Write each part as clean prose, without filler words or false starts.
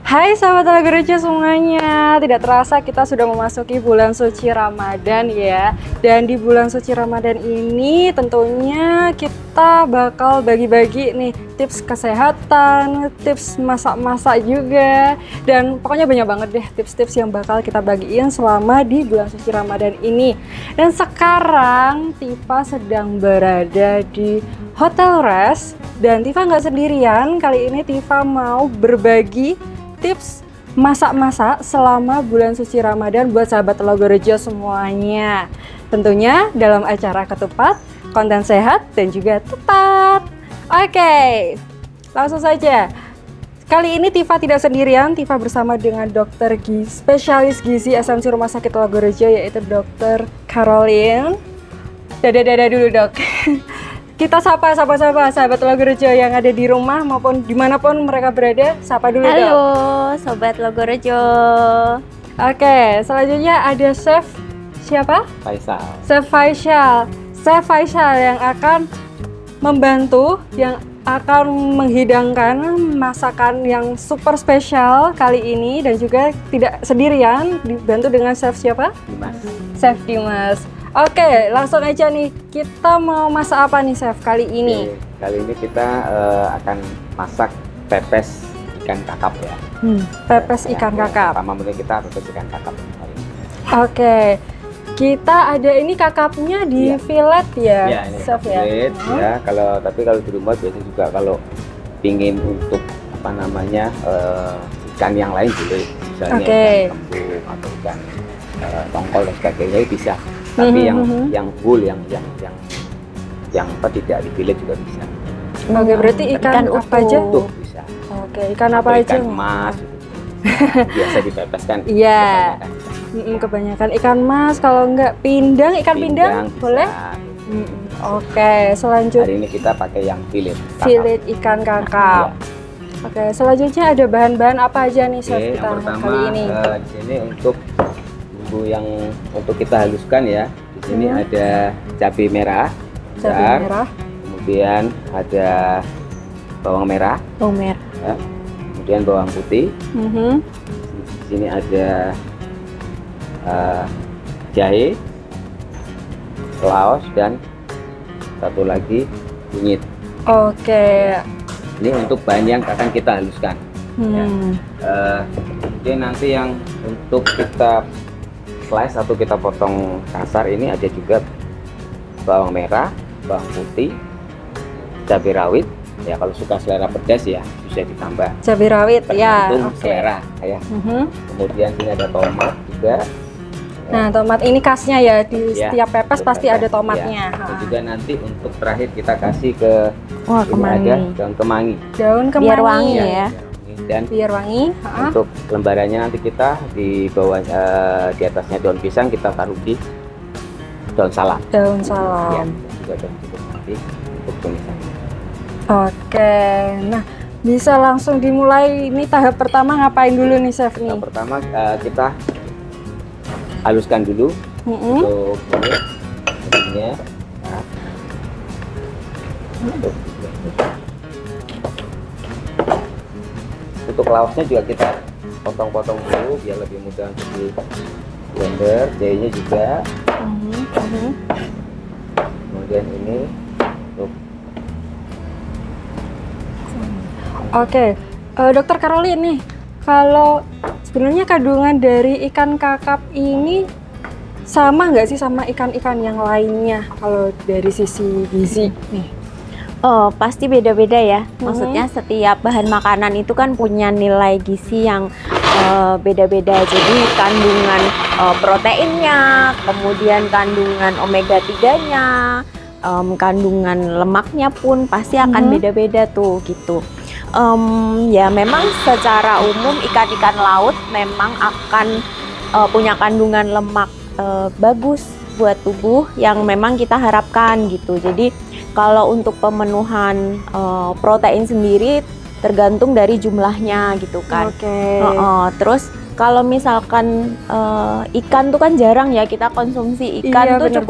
Hai sahabat Lagu Rejo semuanya, tidak terasa kita sudah memasuki bulan suci Ramadan ya. Dan di bulan suci Ramadan ini tentunya kita bakal bagi-bagi nih tips kesehatan, tips masak-masak juga. Dan pokoknya banyak banget deh tips-tips yang bakal kita bagiin selama di bulan suci Ramadan ini. Dan sekarang Tifa sedang berada di Hotel Res. Dan Tifa nggak sendirian, kali ini Tifa mau berbagi tips masak-masak selama bulan suci Ramadan buat sahabat Lagu Rejo semuanya. Tentunya dalam acara Ketupat, konten sehat dan juga tepat. Oke, langsung saja. Kali ini Tifa tidak sendirian, Tifa bersama dengan dokter spesialis gizi SMC Rumah Sakit Lagu Rejo, yaitu Dokter Caroline. Dadah dulu dok. Kita sapa sahabat Lagu Rejo yang ada di rumah maupun dimanapun mereka berada. Sapa dulu dok. Halo sobat Lagu Rejo. Oke, selanjutnya ada Chef siapa? Faisal. Chef Faisal. Chef Faisal yang akan membantu, yang akan menghidangkan masakan yang super spesial kali ini. Dan juga tidak sendirian, dibantu dengan Chef siapa? Dimas. Chef Dimas. Oke, langsung aja nih, kita mau masak apa nih Chef kali ini? Oke, kali ini kita akan masak pepes ikan kakap ya. Pepes ikan kakap. Pertama mungkin kita pepes ikan kakap hari ini. Oke, kita ada ini kakapnya di fillet ya, Iya, ini Chef ya? fillet, ya. Tapi kalau di rumah biasanya juga kalau pingin untuk apa namanya ikan yang lain boleh, misalnya ikan kembung atau ikan tongkol dan sebagainya bisa. Tapi yang full, yang tidak di fillet juga bisa. Oke, berarti ikan apa aja? Utuh bisa. Oke, ikan apa aja? Ikan emas, biasa dipepeskan. Iya, kebanyakan ikan mas. Kalau enggak pindang, ikan pindang bisa. boleh? Oke, selanjutnya. Hari ini kita pakai yang fillet. Fillet ikan kakap. Ya. Oke, selanjutnya ada bahan-bahan apa aja nih Chef kita yang pertama, kali ini? Di sini untuk bumbu yang untuk kita haluskan ya. Di sini ada cabai merah, kemudian ada bawang merah, ya. Kemudian bawang putih. Di sini ada jahe, laos, dan satu lagi kunyit. Oke. Ini untuk bahan yang akan kita haluskan. Ya. Kemudian nanti yang untuk kita slice atau kita potong kasar ini ada juga bawang merah, bawang putih, cabai rawit. Ya kalau suka selera pedas ya bisa ditambah. Cabai rawit ya. Selera ya. Kemudian sini ada tomat juga. Nah, tomat ini khasnya ya di setiap pepes pasti ada tomatnya. Ya. Dan juga nanti untuk terakhir kita kasih ke kemangi. Daun kemangi. Daun kemangi. Biar wangi ya. Dan biar wangi. Untuk lembarannya nanti kita di bawah di atasnya daun pisang kita taruh di daun salam. Daun salam. Ya, juga daun cukup nanti untuk tumisannya. Oke, nah bisa langsung dimulai. Ini tahap pertama ngapain dulu nih Chef nih? Tahap pertama kita haluskan dulu untuk ininya. Nah. Untuk laosnya juga kita potong-potong dulu biar lebih mudah untuk di blender. Jahenya juga. Kemudian ini untuk. Oke, Dokter Caroline nih, kalau sebenarnya kandungan dari ikan kakap ini sama nggak sih sama ikan-ikan yang lainnya kalau dari sisi gizi nih? Oh, pasti beda-beda ya. Maksudnya setiap bahan makanan itu kan punya nilai gizi yang beda-beda. Jadi kandungan proteinnya, kemudian kandungan omega 3-nya, kandungan lemaknya pun pasti akan beda-beda tuh gitu. Ya memang secara umum ikan-ikan laut memang akan punya kandungan lemak bagus buat tubuh yang memang kita harapkan gitu. Jadi kalau untuk pemenuhan protein sendiri tergantung dari jumlahnya gitu kan. Terus kalau misalkan ikan tuh kan jarang ya kita konsumsi ikan, tuh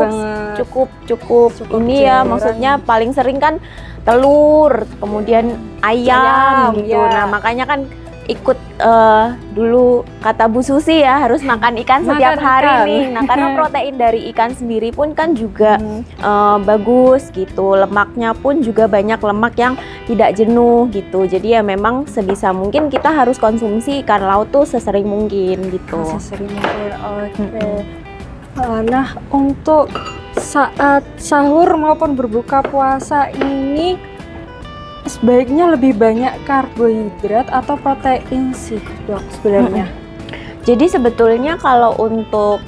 cukup ini ya, maksudnya paling sering kan telur, kemudian ayam gitu. Nah makanya kan ikut dulu kata Bu Susi ya, harus makan ikan setiap hari nih. Nah, karena protein dari ikan sendiri pun kan juga bagus gitu. Lemaknya pun juga banyak lemak yang tidak jenuh gitu. Jadi ya memang sebisa mungkin kita harus konsumsi ikan laut tuh sesering mungkin gitu. Sesering mungkin. Oke. Nah, untuk saat sahur maupun berbuka puasa ini sebaiknya lebih banyak karbohidrat atau protein sih, Dok, sebenarnya? Jadi sebetulnya kalau untuk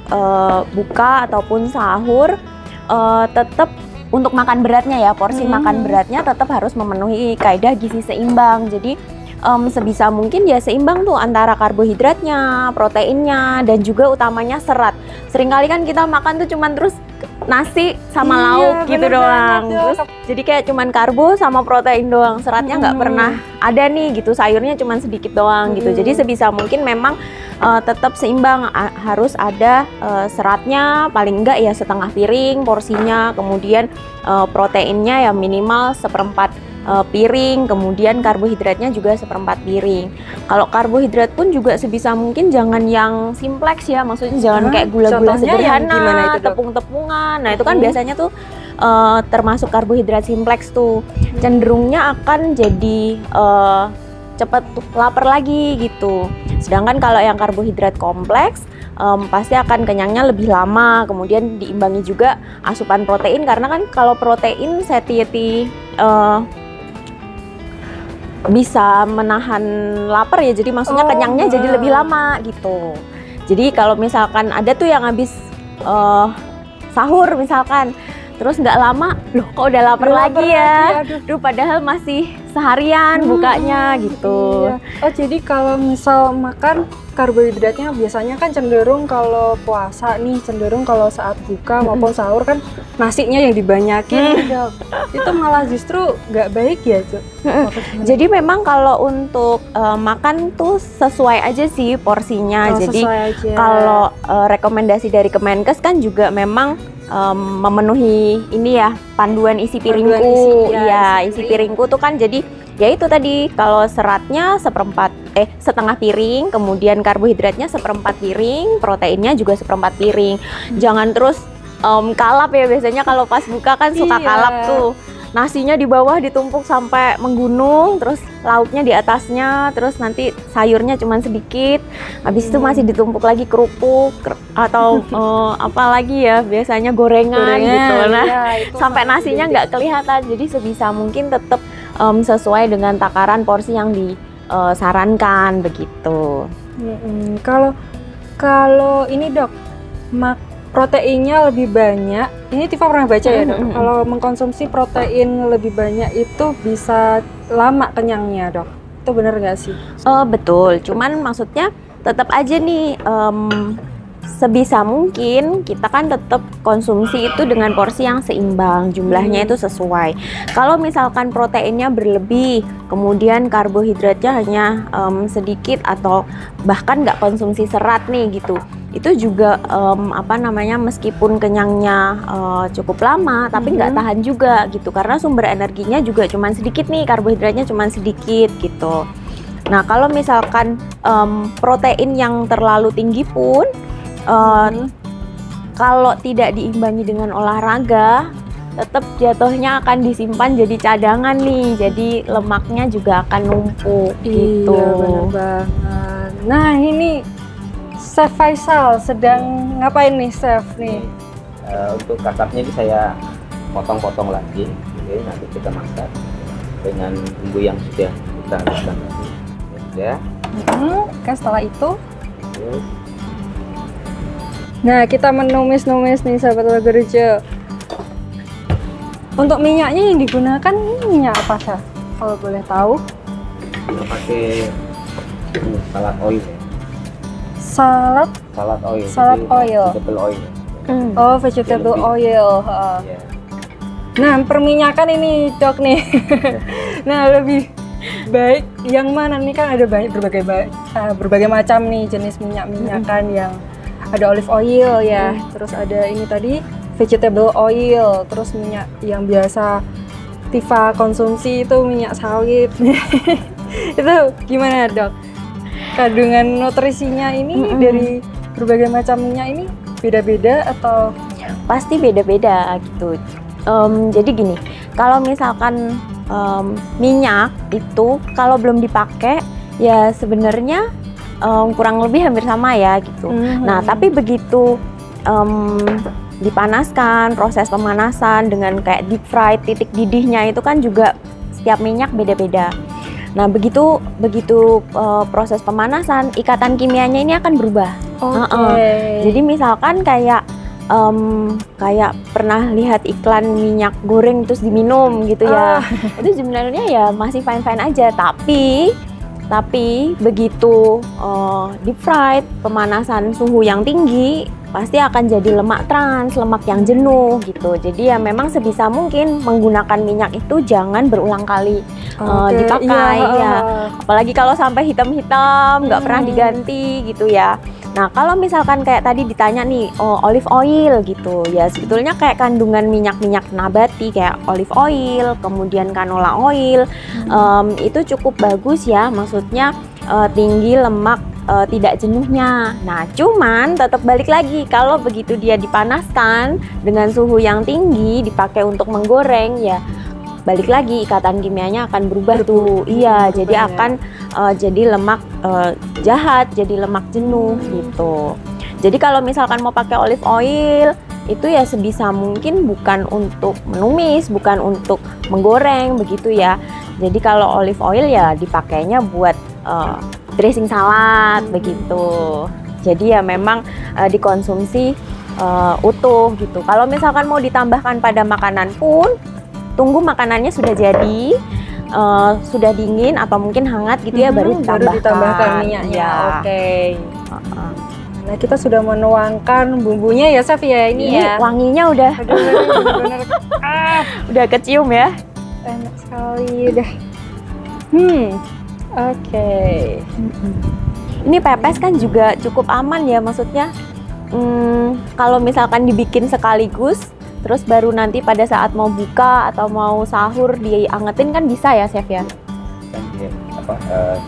buka ataupun sahur tetap untuk makan beratnya ya, porsi makan beratnya tetap harus memenuhi kaidah gizi seimbang. Jadi sebisa mungkin ya seimbang tuh antara karbohidratnya, proteinnya, dan juga utamanya serat. Seringkali kan kita makan tuh cuman terus nasi sama lauk gitu doang. Terus jadi kayak cuman karbo sama protein doang, seratnya nggak pernah ada nih gitu, sayurnya cuman sedikit doang gitu. Jadi sebisa mungkin memang tetap seimbang, harus ada seratnya paling enggak ya setengah piring porsinya, kemudian proteinnya ya minimal seperempat piring, kemudian karbohidratnya juga seperempat piring. Kalau karbohidrat pun juga sebisa mungkin jangan yang simplex ya, maksudnya jangan kayak gula-gula sederhana, tepung-tepungan. Nah itu kan biasanya tuh termasuk karbohidrat simplex tuh, cenderungnya akan jadi cepat lapar lagi gitu. Sedangkan kalau yang karbohidrat kompleks pasti akan kenyangnya lebih lama, kemudian diimbangi juga asupan protein, karena kan kalau protein satiety bisa menahan lapar ya, jadi maksudnya kenyangnya jadi lebih lama gitu. Jadi kalau misalkan ada tuh yang habis sahur misalkan, terus nggak lama, loh kok udah lapar lagi ya, aduh padahal masih seharian bukanya gitu. Iya. Oh jadi kalau misal makan karbohidratnya biasanya kan cenderung kalau puasa nih, cenderung kalau saat buka maupun sahur kan nasinya yang dibanyakin, itu malah justru nggak baik ya, Cuk? Jadi memang kalau untuk makan tuh sesuai aja sih porsinya. Jadi kalau rekomendasi dari Kemenkes kan juga memang memenuhi ini ya, panduan isi piringku. Isi piringku tuh kan jadi ya itu tadi, kalau seratnya setengah piring, kemudian karbohidratnya seperempat piring, proteinnya juga seperempat piring. Jangan terus kalap ya, biasanya kalau pas buka kan suka kalap tuh. Nasinya di bawah ditumpuk sampai menggunung, terus lauknya di atasnya, terus nanti sayurnya cuma sedikit, habis itu masih ditumpuk lagi kerupuk atau apa lagi ya, biasanya gorengan gitu. Nah, sampai nasinya nggak kelihatan. Jadi sebisa mungkin tetap sesuai dengan takaran porsi yang disarankan begitu. Kalau ini Dok, proteinnya lebih banyak. Ini Tifa pernah baca ya, Dok. Kalau mengkonsumsi protein lebih banyak itu bisa lama kenyangnya, Dok. Itu benar nggak sih? Betul. Cuman maksudnya tetap aja nih sebisa mungkin kita kan tetap konsumsi itu dengan porsi yang seimbang, jumlahnya itu sesuai. Kalau misalkan proteinnya berlebih, kemudian karbohidratnya hanya sedikit atau bahkan nggak konsumsi serat nih gitu, itu juga meskipun kenyangnya cukup lama tapi nggak tahan juga gitu, karena sumber energinya juga cuma sedikit nih, karbohidratnya cuma sedikit gitu. Nah kalau misalkan protein yang terlalu tinggi pun kalau tidak diimbangi dengan olahraga, tetap jatuhnya akan disimpan jadi cadangan nih, jadi lemaknya juga akan numpuk gitu. Iya benar banget. Nah ini Chef Faisal sedang ngapain nih, Chef nih? Untuk kasarnya ini saya potong-potong lagi, oke, nanti kita masak dengan bumbu yang sudah kita haluskan tadi. Ya. Kan setelah itu, nah kita menumis-numis nih sahabat Lagerjo. Untuk minyaknya yang digunakan minyak apa, Chef? Kalau boleh tahu? Kita pakai salad oil. Salad oil. Vegetable oil. Oh, vegetable oil. Yeah. Nah, perminyakan ini Dok nih. Nah, lebih baik yang mana nih, kan ada berbagai macam nih jenis minyakan yang ada olive oil ya, terus ada ini tadi vegetable oil, terus minyak yang biasa Tifa konsumsi itu minyak sawit. Itu gimana, Dok? kandungan nutrisinya ini dari berbagai macam minyak ini beda-beda atau? Pasti beda-beda gitu. Jadi gini, kalau misalkan minyak itu kalau belum dipakai ya sebenarnya kurang lebih hampir sama ya gitu. Nah tapi begitu dipanaskan, proses pemanasan dengan kayak deep fry, titik didihnya itu kan juga setiap minyak beda-beda. Nah begitu proses pemanasan, ikatan kimianya ini akan berubah. Jadi misalkan kayak pernah lihat iklan minyak goreng terus diminum gitu ya, itu sebenarnya ya masih fine aja, tapi begitu deep fried, pemanasan suhu yang tinggi pasti akan jadi lemak trans, lemak yang jenuh gitu. Jadi ya memang sebisa mungkin menggunakan minyak itu jangan berulang kali dipakai ya. Apalagi kalau sampai hitam-hitam nggak pernah diganti gitu ya. Nah kalau misalkan kayak tadi ditanya nih olive oil gitu ya, sebetulnya kayak kandungan minyak-minyak nabati kayak olive oil, kemudian canola oil itu cukup bagus ya, maksudnya tinggi lemak tidak jenuhnya. Nah cuman tetap balik lagi, kalau begitu dia dipanaskan dengan suhu yang tinggi dipakai untuk menggoreng ya balik lagi ikatan kimianya akan berubah tuh. Iya, jadi akan jadi lemak jahat, jadi lemak jenuh gitu. Jadi kalau misalkan mau pakai olive oil itu ya sebisa mungkin bukan untuk menumis, bukan untuk menggoreng begitu ya. Jadi kalau olive oil ya dipakainya buat dressing salad begitu. Jadi ya memang dikonsumsi utuh gitu. Kalau misalkan mau ditambahkan pada makanan pun tunggu makanannya sudah jadi, sudah dingin atau mungkin hangat gitu ya, baru ditambahkan minyaknya. Ya. Oke. Nah kita sudah menuangkan bumbunya ya Chef ya ini ya. Wanginya udah bener-bener udah kecium ya. Enak sekali udah. Oke. Ini pepes kan juga cukup aman ya, maksudnya kalau misalkan dibikin sekaligus terus baru nanti pada saat mau buka atau mau sahur diangetin kan bisa ya Chef ya? Kan dia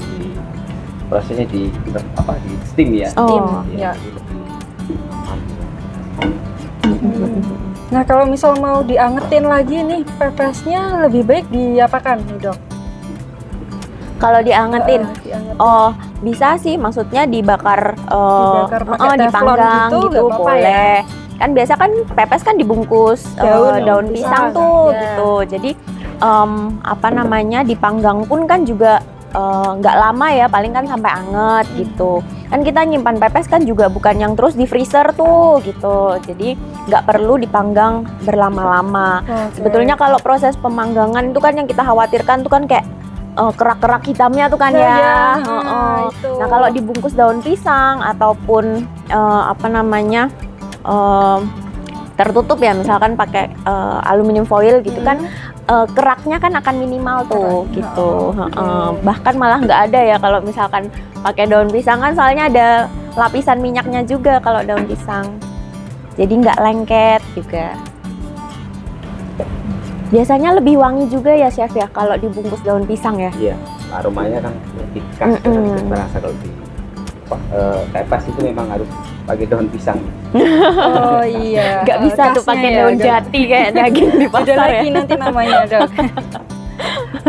di prosesnya di steam ya. Steam ya. Nah kalau misal mau diangetin lagi nih pepesnya lebih baik diapakan nih Dok? Kalau diangetin, bisa sih, maksudnya dibakar dipanggang gitu boleh. Ya? Kan biasa kan pepes kan dibungkus daun pisang tuh gitu. Jadi dipanggang pun kan juga nggak lama ya, paling kan sampai anget gitu. Kan kita nyimpan pepes kan juga bukan yang terus di freezer tuh gitu. Jadi nggak perlu dipanggang berlama-lama. Sebetulnya kalau proses pemanggangan itu kan yang kita khawatirkan tuh kan kayak kerak-kerak hitamnya tuh kan ya. Nah kalau dibungkus daun pisang ataupun tertutup ya, misalkan pakai aluminium foil gitu kan, keraknya kan akan minimal tuh gitu. Bahkan malah nggak ada ya kalau misalkan pakai daun pisang kan, soalnya ada lapisan minyaknya juga kalau daun pisang, jadi nggak lengket juga. Biasanya lebih wangi juga ya Chef ya kalau dibungkus daun pisang ya. Iya, aromanya kan lebih khas, terasa kalau di pepes itu memang harus pakai daun pisang. Oh iya. Nggak bisa tuh pakai daun jati kayak daging di pasar ada lagi nanti namanya Dok.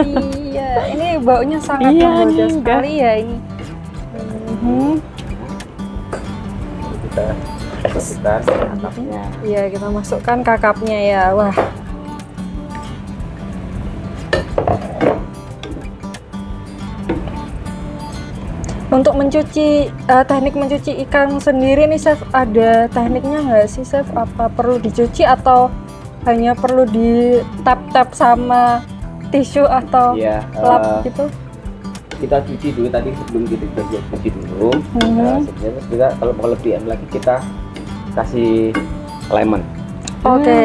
Iya, ini baunya sangat menggoda sekali ya ini. Kita kakapnya. Iya, kita masukkan kakapnya ya. Wah. Untuk mencuci, teknik mencuci ikan sendiri nih Chef, ada tekniknya nggak sih Chef? Apa perlu dicuci atau hanya perlu di tap-tap sama tisu atau lap gitu? Kita cuci dulu tadi sebelum kita cuci dulu. Sebenarnya juga kalau mau lebih enak lagi kita kasih lemon. Oke.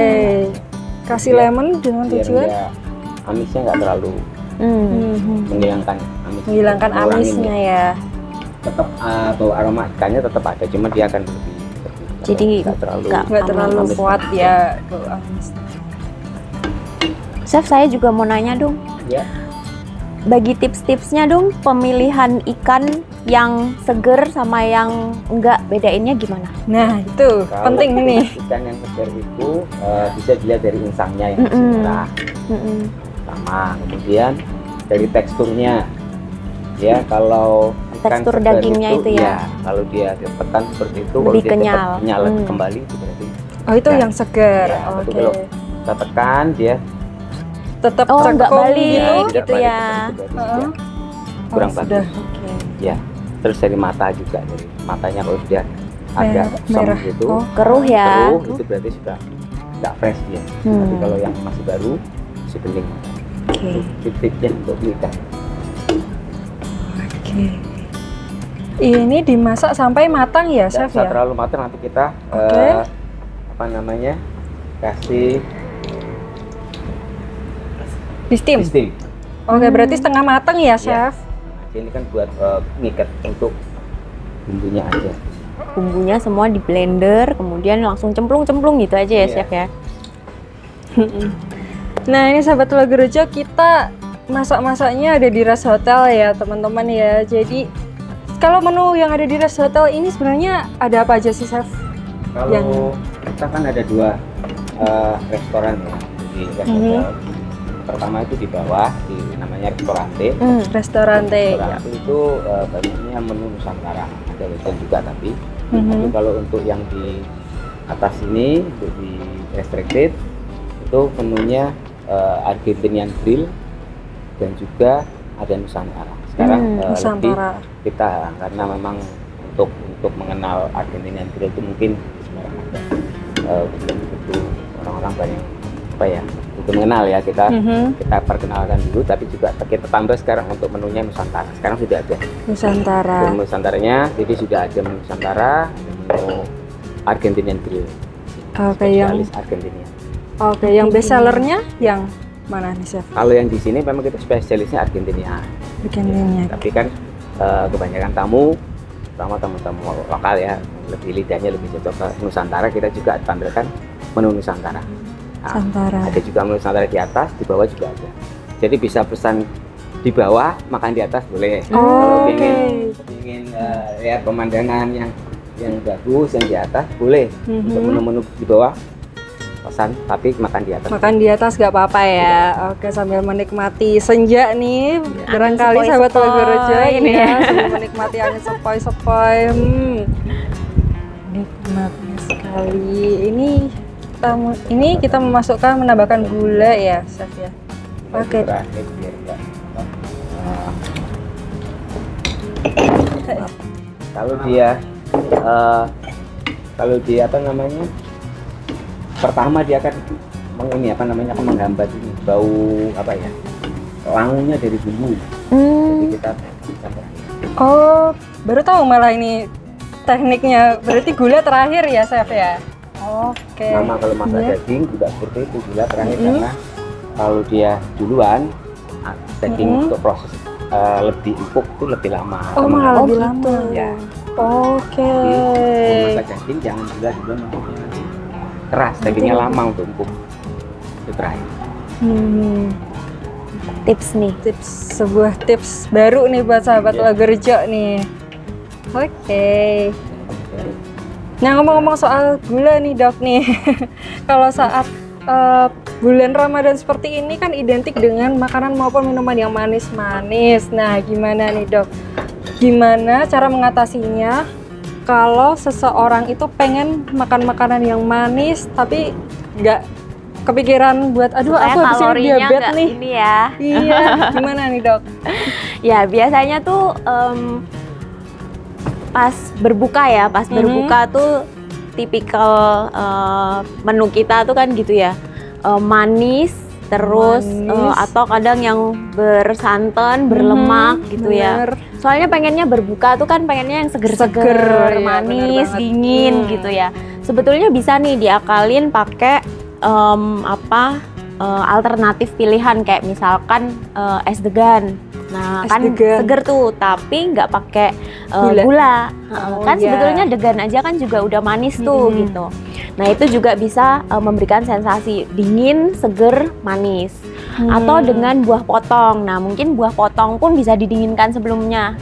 Kasih lemon dengan tujuan? Amisnya nggak terlalu menghilangkan amisnya ya. Tetap bau aroma ikannya tetap ada, cuma dia akan lebih jadi nggak terlalu kuat ya bau amis. Chef, saya juga mau nanya dong. Ya. bagi tips-tipsnya dong, pemilihan ikan yang seger sama yang enggak, bedainnya gimana? Nah itu Kalau penting nih. ikan yang segar itu bisa dilihat dari insangnya yang masih merah, sama kemudian dari teksturnya. Ya kalau ikan Tekstur segar dagingnya itu ya? kalau dia ketan seperti itu, Lebih kalau dia kenyal. tetap kenyal kembali itu berarti Oh itu Ya. yang segar. Ya, Oke. tapi kalau kita tekan dia Tetap Oh, nggak cekung balik. gitu. tidak gitu balik ya. seperti itu, berarti Heeh. sudah kurang Oh, bagus. sudah. Oke. Ya, terus dari mata juga, dari matanya kalau sudah agak Merah. kusam gitu, Oh. Keruh ya? keruh, itu berarti sudah nggak fresh dia. Tapi kalau yang masih baru, masih bening. Oke. Tip-tipnya untuk ikan. Oke. Ini dimasak sampai matang ya, Nggak Chef usah ya? terlalu matang, nanti kita Oke. apa namanya, kasih Di steam. steam. Oke, berarti setengah matang ya, Chef? Nah, ini kan buat ngikat untuk bumbunya aja. Bumbunya semua di blender, kemudian langsung cemplung-cemplung gitu aja ya, Iya. Chef ya? Nah, ini sahabat Lagerejo, kita masak-masaknya ada di Ras Hotel ya, teman-teman ya. Jadi, kalau menu yang ada di Ras Hotel ini sebenarnya ada apa aja sih, Chef? Kalau Yang- kita kan ada dua restoran ya di Ras Hotel. Pertama itu di bawah, di namanya Restorante. Restorante. Ya. Restorante itu banyaknya menu Nusantara, ada western juga tapi. Mhm. Tapi kalau untuk yang di atas ini, untuk di restricted, itu menunya Argentinian grill dan juga ada Nusantara. Sekarang lebih Nusantara. kita, karena memang untuk mengenal Argentinian grill itu mungkin sekarang ada belum begitu orang-orang banyak apa ya untuk mengenal ya, kita perkenalkan dulu, tapi juga kita tambah sekarang untuk menunya Nusantara. Sekarang sudah ada Nusantara. menu Nusantaranya, jadi sudah ada menu Nusantara, menu Argentinian grill. Oke, yang Spesialis Argentinian. yang best sellernya yang mana nih, Chef? Kalau yang di sini memang kita spesialisnya Argentina. Bikinnya. Tapi kan kebanyakan tamu, terutama tamu-tamu lokal ya, lebih lidahnya lebih cocok ke Nusantara, kita juga tampilkan menu Nusantara. Nah, Nusantara. ada juga menu Nusantara di atas, di bawah juga ada. Jadi bisa pesan di bawah, makan di atas boleh. Kalau Oke. ingin lihat pemandangan yang bagus yang di atas boleh. Untuk menu-menu di bawah pesan, tapi makan di atas. Makan di atas gak apa-apa ya. Oke, sambil menikmati senja nih. Barangkali sepoi-sepoi sahabat Lagerejo ini ya. ya, sambil menikmati angin sepoi-sepoi. Nikmatnya sekali. Ini kita memasukkan, menambahkan gula ya, Chef ya. Oke. Terakhir biar enggak kalau dia apa namanya, pertama dia akan akan menghambat ini bau apa ya, langunya dari bumbu. Jadi kita campurkan. Oh, baru tahu malah ini tekniknya. Berarti gula terakhir ya, Chef ya. Oke. Sama kalau masak Iya. daging juga seperti itu, gula terakhir, karena kalau dia duluan daging untuk proses lebih empuk itu lebih lama. Oh, malah lebih gitu. lama. Ya. Oke. Jadi memasak daging jangan gula duluan, nanti keras, dagingnya lama untuk empuk. Itu terakhir. Tips nih. Sebuah tips baru nih buat sahabat Iya. Lagerejo nih. Oke. Nah, ngomong-ngomong soal gula nih, Dok nih. Kalau saat bulan Ramadan seperti ini kan identik dengan makanan maupun minuman yang manis-manis. Nah, gimana nih, Dok? Gimana cara mengatasinya kalau seseorang itu pengen makan makanan yang manis tapi nggak kepikiran buat aduh Supaya aku habis ini kalorinya diabetes nggak nih. ini ya. Iya, gimana nih, Dok? Ya biasanya tuh pas berbuka ya, berbuka tuh tipikal menu kita tuh kan gitu ya, manis terus Manis. atau kadang yang bersantan, berlemak gitu ya. Bener. Soalnya pengennya berbuka tuh kan pengennya yang Seger, seger-seger, ya, manis, bener banget. dingin gitu ya. Sebetulnya bisa nih diakalin pakai alternatif pilihan kayak misalkan es degan. Nah, Es kan degan. seger tuh, tapi nggak pakai Gula. gula. Oh, Kan iya. sebetulnya degan aja kan juga udah manis tuh gitu. Nah, itu juga bisa memberikan sensasi dingin, seger, manis. atau dengan buah potong. Nah, mungkin buah potong pun bisa didinginkan sebelumnya.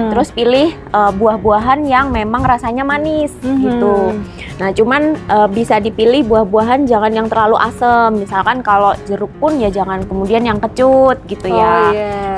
Terus pilih buah-buahan yang memang rasanya manis gitu. Nah, cuman bisa dipilih buah-buahan jangan yang terlalu asam. Misalkan kalau jeruk pun ya jangan kemudian yang kecut gitu ya.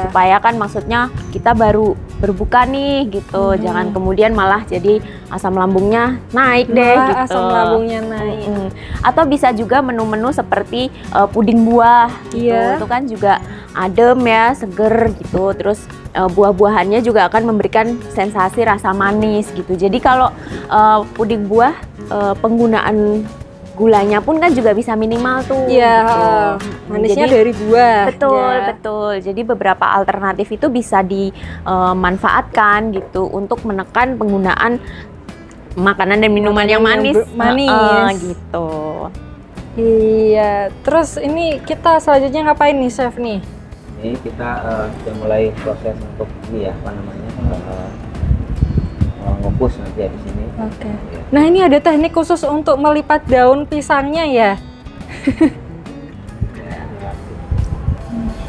Supaya kan maksudnya kita baru berbuka nih gitu. Jangan kemudian malah jadi asam lambungnya naik deh gitu. Asam lambungnya naik. Atau bisa juga menu-menu seperti puding buah gitu. Itu kan juga adem ya, seger gitu. Terus buah-buahannya juga akan memberikan sensasi rasa manis gitu. Jadi kalau puding buah penggunaan gulanya pun kan juga bisa minimal tuh. Iya, gitu. manisnya Jadi, dari buah. Betul, betul. Jadi beberapa alternatif itu bisa dimanfaatkan gitu untuk menekan penggunaan makanan dan minuman yang manis. Gitu. Iya, terus ini kita selanjutnya ngapain nih, Chef nih? Ini kita sudah mulai proses untuk ini ya, apa namanya, ngukus nanti ya di sini. Oke. Nah, ini ada teknik khusus untuk melipat daun pisangnya ya?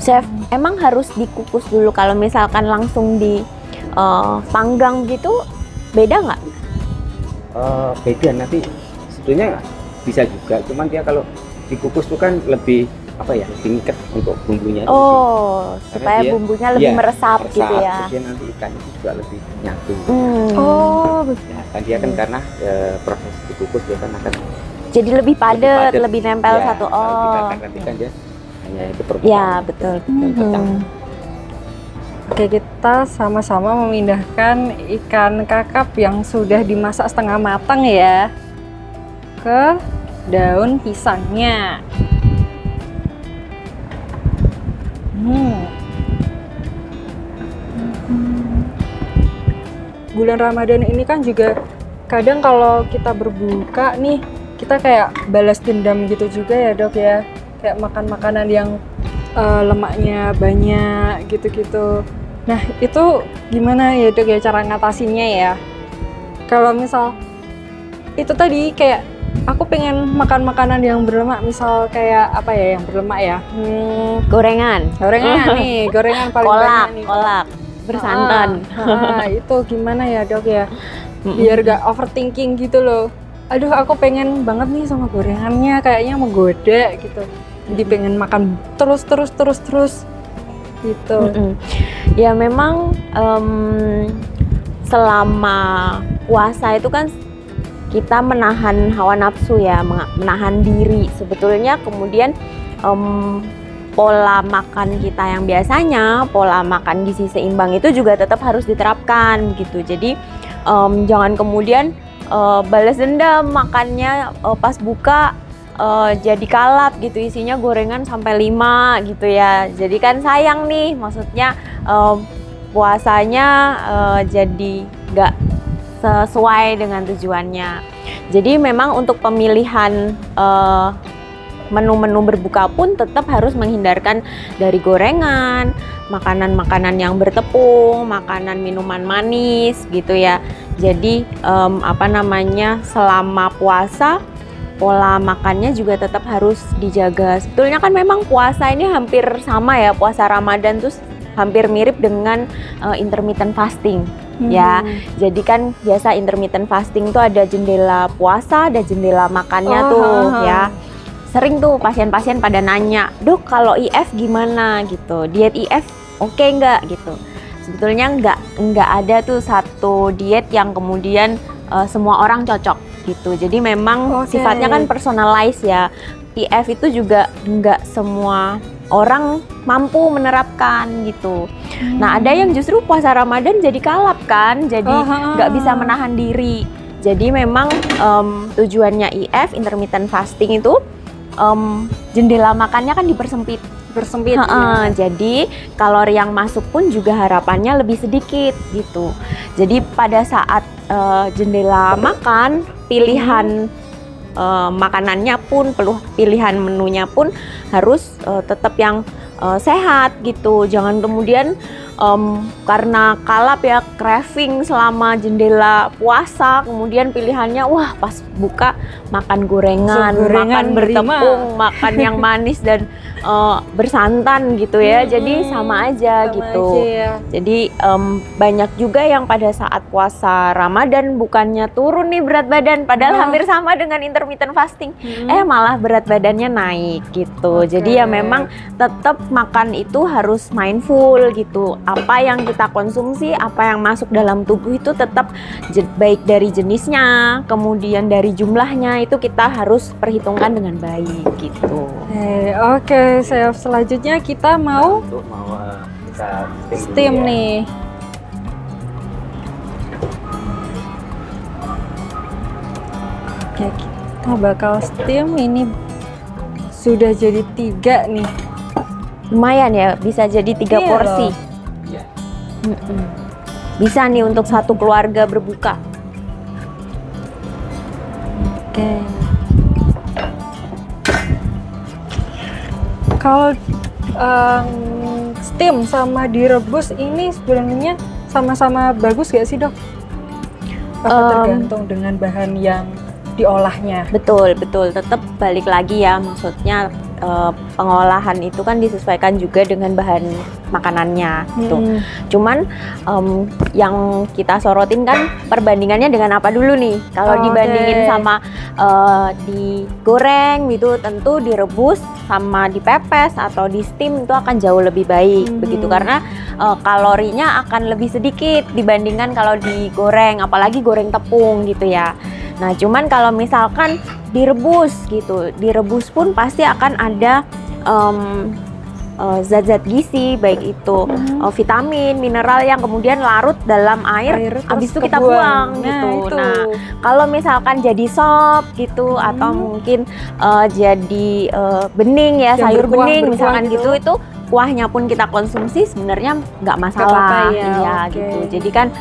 Chef, emang harus dikukus dulu kalau misalkan langsung dipanggang gitu, beda nggak? Beda nanti sebetulnya bisa juga, cuman dia kalau dikukus tuh kan lebih apa ya, lebih ngikat untuk bumbunya. Supaya bumbunya lebih meresap gitu ya. Dia nanti ikannya juga lebih nyatu. Betul. Kan dia kan karena proses dikukus dia kan akan jadi lebih padat, lebih nempel satu. Nanti kan dia hanya itu permukaan. Ya betul. Oke, kita sama-sama memindahkan ikan kakap yang sudah dimasak setengah matang ya ke daun pisangnya. Bulan Ramadan ini kan juga kadang kalau kita berbuka nih, kita kayak balas dendam gitu juga ya dok ya, kayak makan makanan yang lemaknya banyak gitu-gitu. Nah itu gimana ya dok ya cara ngatasinnya ya? Kalau misal itu tadi kayak aku pengen makan makanan yang berlemak, misal kayak apa ya yang berlemak ya? Gorengan nih, gorengan paling banyak nih. Kolak bersantan. Itu gimana ya dok ya? Biar gak overthinking gitu loh. Aduh aku pengen banget nih sama gorengannya, kayaknya menggoda gitu. Jadi pengen makan terus gitu. Ya memang selama puasa itu kan kita menahan hawa nafsu ya, menahan diri sebetulnya. Kemudian pola makan kita yang biasanya pola makan gizi seimbang itu juga tetap harus diterapkan gitu. Jadi jangan kemudian balas dendam makannya pas buka jadi kalap gitu, isinya gorengan sampai 5 gitu ya. Jadi kan sayang nih, maksudnya puasanya jadi nggak sesuai dengan tujuannya. Jadi memang untuk pemilihan menu-menu berbuka pun tetap harus menghindarkan dari gorengan, makanan-makanan yang bertepung, makanan minuman manis gitu ya. Jadi selama puasa pola makannya juga tetap harus dijaga. Sebetulnya kan memang puasa ini hampir sama ya, puasa Ramadan tuh hampir mirip dengan intermittent fasting. Ya, jadi kan biasa intermittent fasting tuh ada jendela puasa, ada jendela makannya ya. Sering tuh pasien-pasien pada nanya, dok kalau IF gimana gitu, diet IF oke nggak gitu. Sebetulnya nggak ada tuh satu diet yang kemudian semua orang cocok gitu. Jadi memang sifatnya kan personalize ya. IF itu juga nggak semua orang mampu menerapkan gitu. Nah ada yang justru puasa Ramadan jadi kalap kan, jadi nggak bisa menahan diri. Jadi memang tujuannya IF intermittent fasting itu jendela makannya kan dipersempit. Ya. Jadi kalori yang masuk pun juga harapannya lebih sedikit gitu. Jadi pada saat jendela makan, pilihan makanannya pun, pilihan menunya pun harus tetap yang sehat gitu. Jangan kemudian karena kalap ya, craving selama jendela puasa, kemudian pilihannya wah pas buka makan gorengan, makan bertepung, makan yang manis dan bersantan gitu ya. Jadi sama aja gitu. Ya. Jadi banyak juga yang pada saat puasa Ramadan bukannya turun nih berat badan, padahal hampir sama dengan intermittent fasting, malah berat badannya naik gitu. Jadi ya memang tetap makan itu harus mindful gitu. Apa yang kita konsumsi, apa yang masuk dalam tubuh itu tetap baik dari jenisnya, kemudian dari jumlahnya itu kita harus perhitungkan dengan baik gitu. Oke, chef, selanjutnya kita mau kita steam ya. nih. Oke, kita bakal steam. Ini sudah jadi 3 nih. Lumayan ya, bisa jadi 3 porsi. Iya. Bisa nih untuk satu keluarga berbuka. Oke. Kalau steam sama direbus ini sebenarnya sama-sama bagus gak sih, Dok? Apa tergantung dengan bahan yang diolahnya? Betul, tetap balik lagi ya, maksudnya pengolahan itu kan disesuaikan juga dengan bahan makanannya gitu. Cuman yang kita sorotin kan perbandingannya dengan apa dulu nih. Kalau dibandingin sama digoreng gitu, tentu direbus sama dipepes atau di steam itu akan jauh lebih baik begitu, karena kalorinya akan lebih sedikit dibandingkan kalau digoreng, apalagi goreng tepung gitu ya. Nah, cuman kalau misalkan direbus gitu, direbus pun pasti akan ada zat-zat gizi, baik itu vitamin, mineral yang kemudian larut dalam air habis itu kita buang gitu. Nah, kalau misalkan jadi sop gitu atau mungkin jadi bening ya, sayur bening misalkan gitu, itu kuahnya pun kita konsumsi sebenarnya nggak masalah ya, gitu. Jadi kan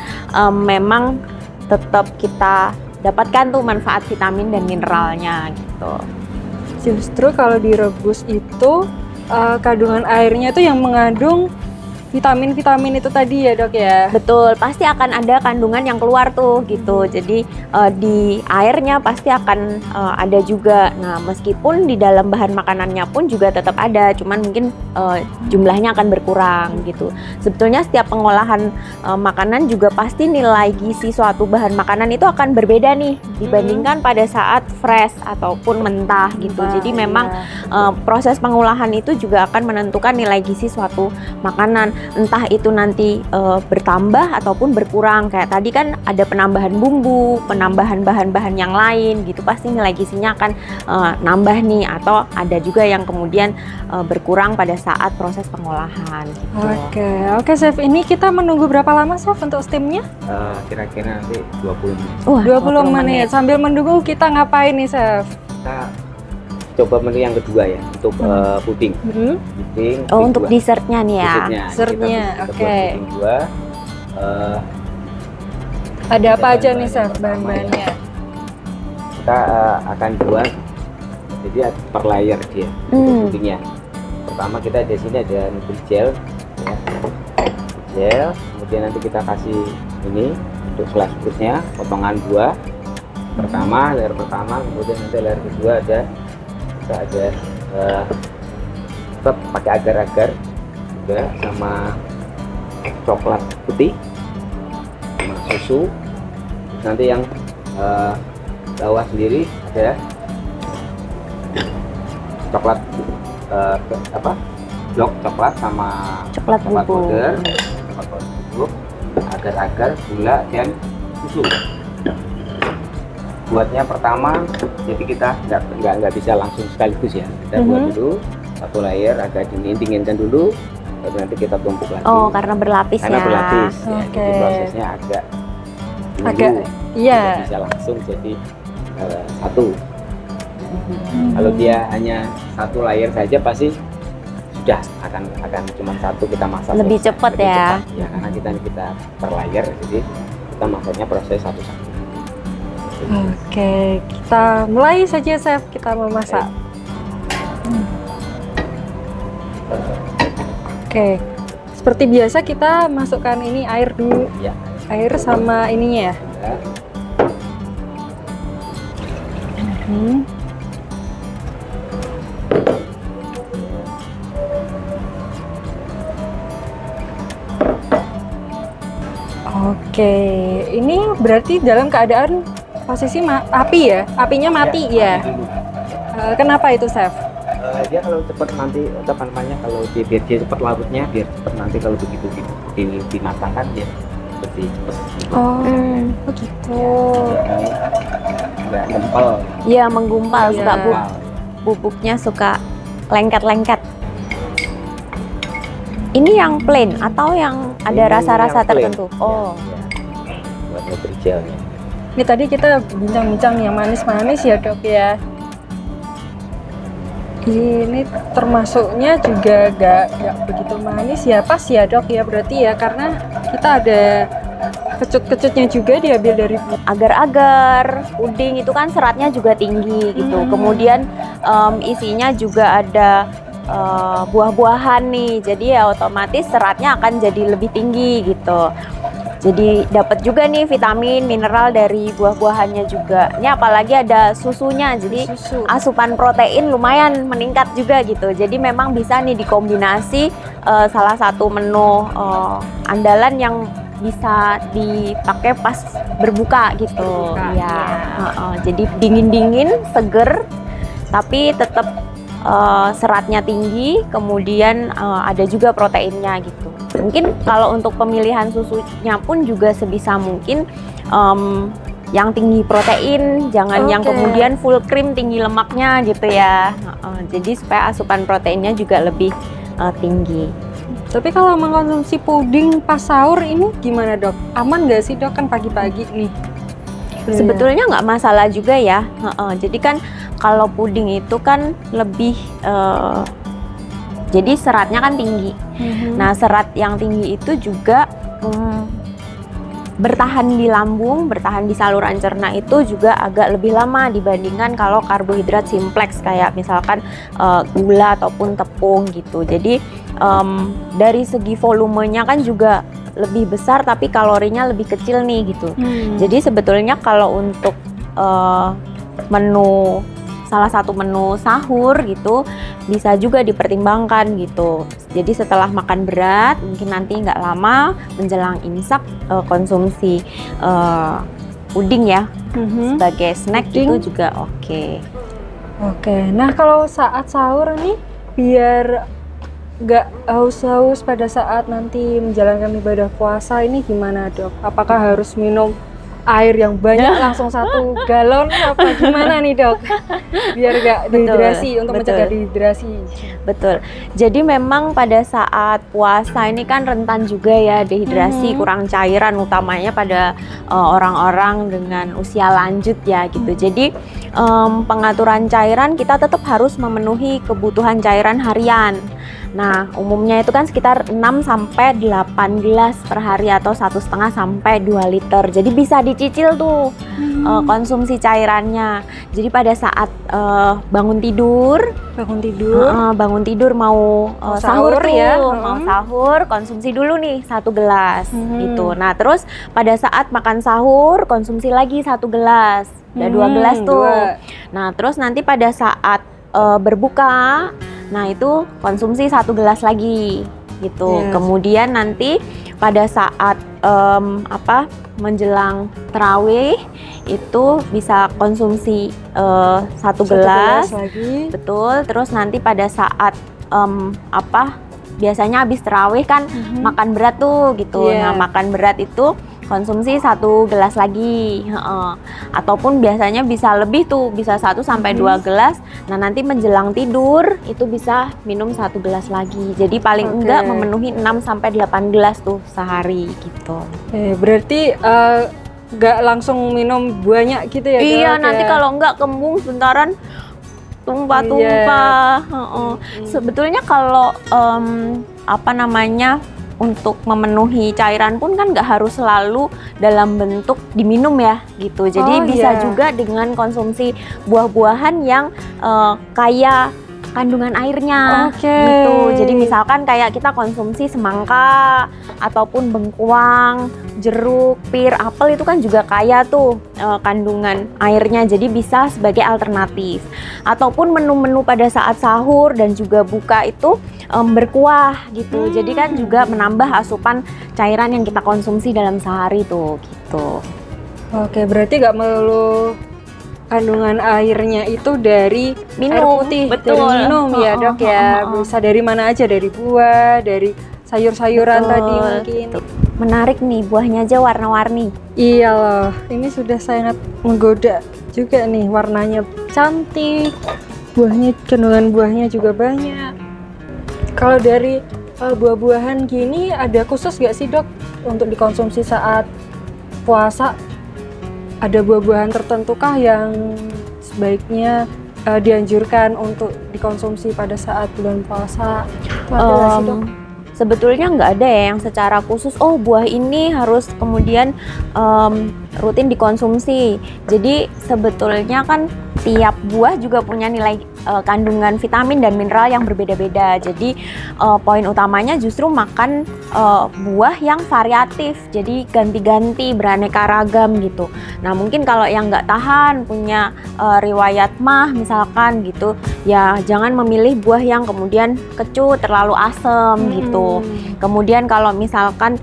memang tetap kita dapatkan tuh manfaat vitamin dan mineralnya gitu. Justru kalau direbus itu kandungan airnya itu yang mengandung vitamin-vitamin itu tadi ya, Dok ya? Betul, pasti akan ada kandungan yang keluar tuh gitu. Jadi di airnya pasti akan ada juga. Nah, meskipun di dalam bahan makanannya pun juga tetap ada, cuman mungkin jumlahnya akan berkurang gitu. Sebetulnya setiap pengolahan makanan juga pasti nilai gizi suatu bahan makanan itu akan berbeda nih dibandingkan pada saat fresh ataupun mentah gitu. Jadi memang proses pengolahan itu juga akan menentukan nilai gizi suatu makanan. Entah itu nanti bertambah ataupun berkurang. Kayak tadi kan ada penambahan bumbu, penambahan bahan-bahan yang lain gitu, pasti nilai gizinya akan nambah nih. Atau ada juga yang kemudian berkurang pada saat proses pengolahan gitu. Oke, Chef, ini kita menunggu berapa lama, Chef, untuk steamnya? Kira-kira nanti 20 menit. 20 menit. Sambil menunggu kita ngapain nih, Chef? Kita coba menu yang kedua ya, untuk puding. Puding. Untuk dessertnya nih ya. Dessertnya, oke. Dua. Ada apa aja nih, Chef, bahan-bahannya? Kita akan buat jadi per layer dia untuk pudingnya. Pertama kita di sini ada Nutri-Gel, ya. Gel. Kemudian nanti kita kasih ini untuk slice fruitnya, potongan buah. Pertama, layer pertama, kemudian nanti layer kedua kita ada tetap pakai agar-agar juga, sama coklat putih, sama susu. Terus nanti yang bawah sendiri ada coklat blok coklat sama coklat powder, bubuk, agar-agar, gula dan susu. Buatnya pertama, jadi kita nggak bisa langsung sekaligus ya. Kita buat dulu satu layer, agak dinginkan dulu, baru nanti kita tumpuk lagi. Oh, karena berlapis karena ya. berlapis. Ya, jadi prosesnya agak iya. tidak bisa langsung jadi satu. Kalau dia hanya satu layer saja pasti sudah akan cuma satu kita masak. Lebih cepat ya. Ya, karena kita per layer, jadi kita masaknya proses satu-satu. Oke, kita mulai saja, Chef. Kita memasak. Oke, seperti biasa kita masukkan ini air dulu. Ya. Air sama ininya ya. Ya. Oke, ini berarti dalam keadaan posisi api ya? Apinya mati ya? Mati dulu. Kenapa itu, Chef? Dia kalau cepat nanti apa namanya, kalau biar dia cepat larutnya, biar cepat nanti kalau begitu dimatangkan dia lebih cepat. Oh, begitu. Nggak nempel. Iya, menggumpal, Iya. suka bubuknya suka lengket-lengket. Ini yang plain atau yang ada Ini rasa-rasa yang plain. tertentu? Ya, Oh, ya. Buat nutrijellnya. Ini tadi kita bincang-bincang yang manis-manis ya, Dok ya. Ini termasuknya juga gak begitu manis ya, pas ya, Dok ya, berarti ya, karena kita ada kecut-kecutnya juga diambil dari agar-agar puding itu kan seratnya juga tinggi gitu. Kemudian isinya juga ada buah-buahan nih, jadi ya otomatis seratnya akan jadi lebih tinggi gitu. Jadi dapat juga nih vitamin, mineral dari buah-buahannya juga. Ini apalagi ada susunya, jadi susu. asupan protein lumayan meningkat juga gitu. Jadi memang bisa nih dikombinasi salah satu menu andalan yang bisa dipakai pas berbuka gitu. Berbuka, Ya, jadi dingin-dingin, seger, tapi tetap seratnya tinggi, kemudian ada juga proteinnya gitu. Mungkin kalau untuk pemilihan susunya pun juga sebisa mungkin yang tinggi protein, jangan yang kemudian full cream tinggi lemaknya gitu ya. Jadi supaya asupan proteinnya juga lebih tinggi. Tapi kalau mengkonsumsi puding pas sahur ini gimana, Dok? Aman nggak sih, Dok? Kan pagi-pagi nih. Sebetulnya nggak masalah juga ya. Jadi kan kalau puding itu kan lebih jadi seratnya kan tinggi. Nah, serat yang tinggi itu juga bertahan di lambung, bertahan di saluran cerna itu juga agak lebih lama dibandingkan kalau karbohidrat simpleks kayak misalkan gula ataupun tepung gitu. Jadi dari segi volumenya kan juga lebih besar tapi kalorinya lebih kecil nih gitu. Jadi sebetulnya kalau untuk menu salah satu menu sahur gitu bisa juga dipertimbangkan gitu. Jadi setelah makan berat mungkin nanti nggak lama menjelang imsak konsumsi puding ya sebagai snack Puding. itu juga oke. Oke, nah kalau saat sahur nih biar nggak haus-haus pada saat nanti menjalankan ibadah puasa ini gimana, Dok? Apakah harus minum air yang banyak langsung 1 galon apa gimana nih, Dok? Biar nggak dehidrasi, untuk mencegah dehidrasi. Betul. Jadi memang pada saat puasa ini kan rentan juga ya dehidrasi, kurang cairan utamanya pada orang-orang dengan usia lanjut ya gitu. Jadi pengaturan cairan kita tetap harus memenuhi kebutuhan cairan harian. Nah, umumnya itu kan sekitar 6 sampai 8 gelas per hari atau 1,5 sampai 2 liter. Jadi bisa dicicil tuh konsumsi cairannya. Jadi pada saat bangun tidur mau sahur tuh, ya. mau sahur konsumsi dulu nih 1 gelas gitu. Nah, terus pada saat makan sahur konsumsi lagi 1 gelas. Udah 2 gelas tuh. 2. Nah, terus nanti pada saat berbuka, nah itu konsumsi 1 gelas lagi gitu. Yes. Kemudian nanti pada saat menjelang tarawih itu bisa konsumsi 1 gelas lagi. betul. Terus nanti pada saat biasanya habis tarawih kan makan berat tuh gitu. Yeah. Nah, makan berat itu konsumsi 1 gelas lagi, ataupun biasanya bisa lebih tuh, bisa 1 sampai 2 gelas. Nah, nanti menjelang tidur itu bisa minum 1 gelas lagi. Jadi paling enggak memenuhi 6 sampai 8 gelas tuh sehari gitu. Berarti nggak langsung minum banyak gitu ya, Dok? Iya, nanti kalau enggak kembung bentaran tumpah-tumpah. Sebetulnya kalau untuk memenuhi cairan pun kan nggak harus selalu dalam bentuk diminum ya gitu. Jadi bisa juga dengan konsumsi buah-buahan yang kaya kandungan airnya. Oke. Gitu. Jadi misalkan kayak kita konsumsi semangka ataupun bengkuang, jeruk, pir, apel itu kan juga kaya tuh kandungan airnya. Jadi bisa sebagai alternatif. Ataupun menu-menu pada saat sahur dan juga buka itu berkuah gitu. Jadi kan juga menambah asupan cairan yang kita konsumsi dalam sehari tuh gitu. Oke, berarti nggak melulu kandungan airnya itu dari Minum, air putih, betul. dari minum ya dok ya. Bisa dari mana aja, dari buah, dari sayur-sayuran Betul. tadi mungkin. Menarik nih, buahnya aja warna-warni. Iya loh, ini sudah sangat menggoda juga nih, warnanya cantik, kandungan buahnya juga banyak. Kalau dari buah-buahan gini ada khusus nggak sih dok untuk dikonsumsi saat puasa? Ada buah-buahan tertentu kah yang sebaiknya dianjurkan untuk dikonsumsi pada saat bulan puasa? Itu ada nggak sih dok? Sebetulnya nggak ada ya yang secara khusus, oh buah ini harus kemudian rutin dikonsumsi. Jadi sebetulnya kan tiap buah juga punya nilai kandungan vitamin dan mineral yang berbeda-beda. Jadi poin utamanya justru makan buah yang variatif, jadi ganti-ganti, beraneka ragam gitu. Nah mungkin kalau yang nggak tahan, punya riwayat mah misalkan gitu, ya jangan memilih buah yang kemudian kecut, terlalu asam gitu. Kemudian kalau misalkan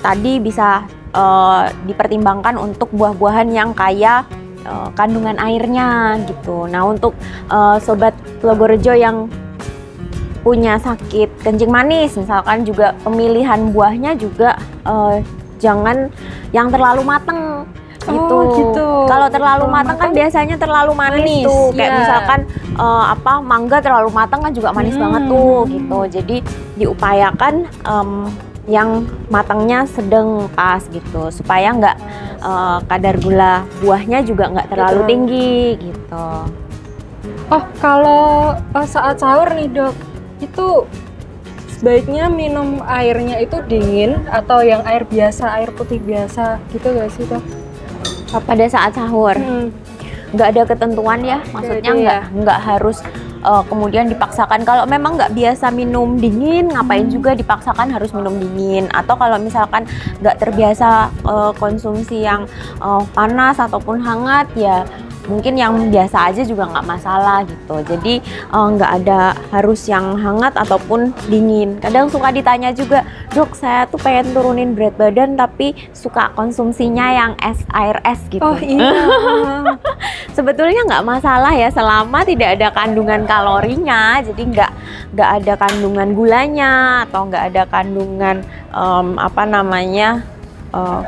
tadi bisa dipertimbangkan untuk buah-buahan yang kaya kandungan airnya gitu. Nah untuk sobat Logorejo yang punya sakit kencing manis misalkan, juga pemilihan buahnya juga jangan yang terlalu mateng gitu. Oh, gitu. Kalau terlalu mateng kan biasanya terlalu manis tuh. Kayak misalkan mangga terlalu mateng kan juga manis banget tuh gitu. Jadi diupayakan yang matangnya sedang pas gitu, supaya nggak kadar gula buahnya juga nggak terlalu tinggi gitu. Oh, kalau saat sahur nih dok, itu sebaiknya minum airnya itu dingin atau yang air biasa, air putih biasa gitu nggak sih dok? Pada saat sahur nggak ada ketentuan ya, maksudnya nggak harus kemudian dipaksakan. Kalau memang nggak biasa minum dingin, ngapain juga dipaksakan harus minum dingin. Atau kalau misalkan nggak terbiasa konsumsi yang panas ataupun hangat, ya mungkin yang biasa aja juga nggak masalah gitu. Jadi nggak ada harus yang hangat ataupun dingin. Kadang suka ditanya juga, dok saya tuh pengen turunin berat badan tapi suka konsumsinya yang air es gitu. Oh iya. Sebetulnya nggak masalah ya, selama tidak ada kandungan kalorinya. Jadi nggak ada kandungan gulanya atau nggak ada kandungan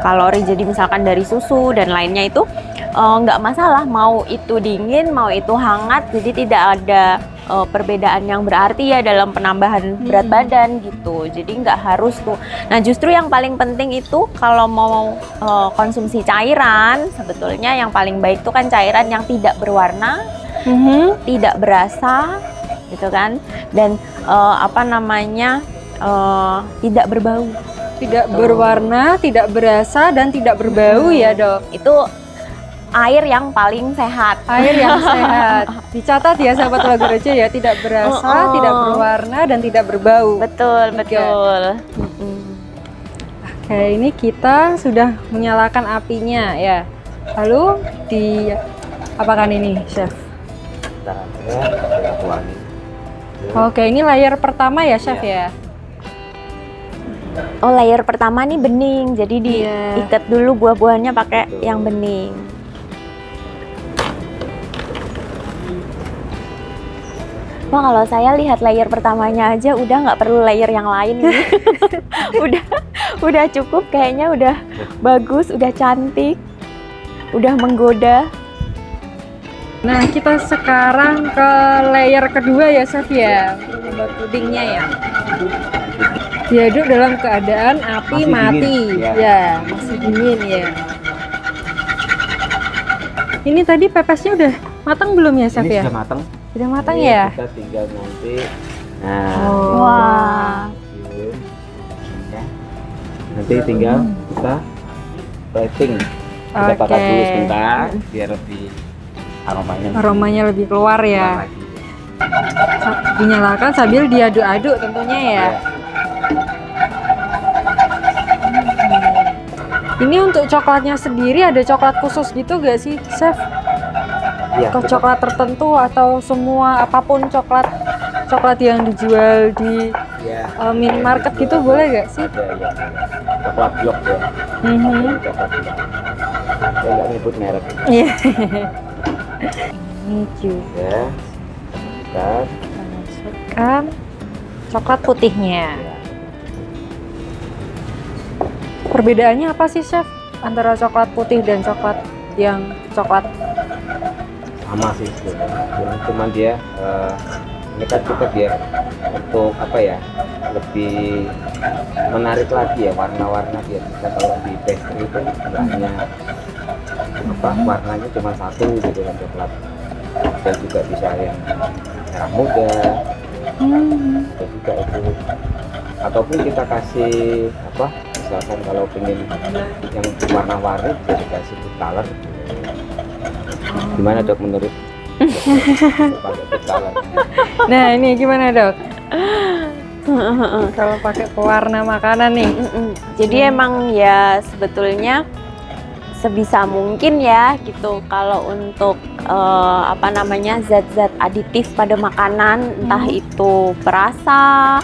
kalori. Jadi misalkan dari susu dan lainnya itu nggak masalah, mau itu dingin mau itu hangat. Jadi tidak ada perbedaan yang berarti ya dalam penambahan berat badan gitu. Jadi nggak harus tuh. Nah justru yang paling penting itu kalau mau konsumsi cairan, sebetulnya yang paling baik tuh kan cairan yang tidak berwarna, tidak berasa gitu kan, dan tidak berbau. Tidak berwarna, tidak berasa, dan tidak berbau ya dok. Itu air yang paling sehat. Air yang sehat. Dicatat ya sahabat Logorejo ya, tidak berasa, tidak berwarna, dan tidak berbau. Betul, betul. Oke, ini kita sudah menyalakan apinya ya. Lalu apakan ini, chef? Oke, ini layer pertama ya, chef ya. Oh, layer pertama nih bening, jadi diikat dulu buah-buahannya pakai yang bening. Wah, kalau saya lihat layer pertamanya aja udah nggak perlu layer yang lain nih. udah cukup kayaknya, udah bagus, udah cantik, udah menggoda. Nah, kita sekarang ke layer kedua ya, chef ya, membuat pudingnya ya. Diaduk dalam keadaan api masih mati, dingin, ya masih dingin ya. Ini tadi pepesnya udah matang belum ya, chef ini ya? sudah matang. Sudah matang Ini ya? kita tinggal nanti. Wah. Ya. Nanti tinggal kita plating. Kita bakar dulu sebentar biar lebih aromanya lebih keluar ya. lagi. Dinyalakan sambil diaduk-aduk tentunya ya. Ya. Ini untuk coklatnya sendiri ada coklat khusus gitu gak sih, Chef? Iya, Ke coklat tertentu atau semua apapun coklat yang dijual di ya, minimarket gitu boleh gak sih? ada ya. Coklat blok ya. Coklat blok. Saya nggak nyebut merek. Iya. Ini juga Ya. Kita masukkan coklat putihnya. Perbedaannya apa sih, Chef? Antara coklat putih dan coklat yang coklat? sama sih sebenarnya. Cuman dia ini kan kita biar untuk apa ya, lebih menarik lagi ya warna-warna biar kita kalau di pastry itu nggak hanya apa warnanya cuma satu gitu kan coklat, dan juga bisa yang merah muda, bisa juga itu, ataupun kita kasih apa misalkan kalau pengen yang warna-warni bisa dikasih food color. Gimana Dok menurut pakai food color? Nah, ini gimana, Dok? Kalau pakai pewarna makanan nih. Jadi emang ya sebetulnya sebisa mungkin ya gitu kalau untuk apa namanya zat-zat aditif pada makanan, entah itu perasa,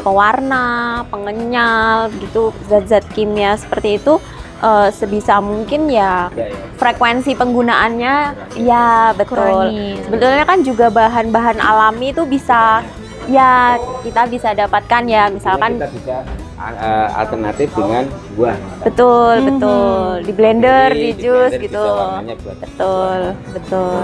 pewarna, pengenyal gitu, zat-zat kimia seperti itu, sebisa mungkin ya frekuensi penggunaannya ya betul. Kurangi. Sebetulnya kan juga bahan-bahan alami itu bisa ya kita bisa dapatkan ya, misalkan kita bisa alternatif dengan buah. betul di blender, Jadi, di jus blender gitu. bisa warnanya buat Betul.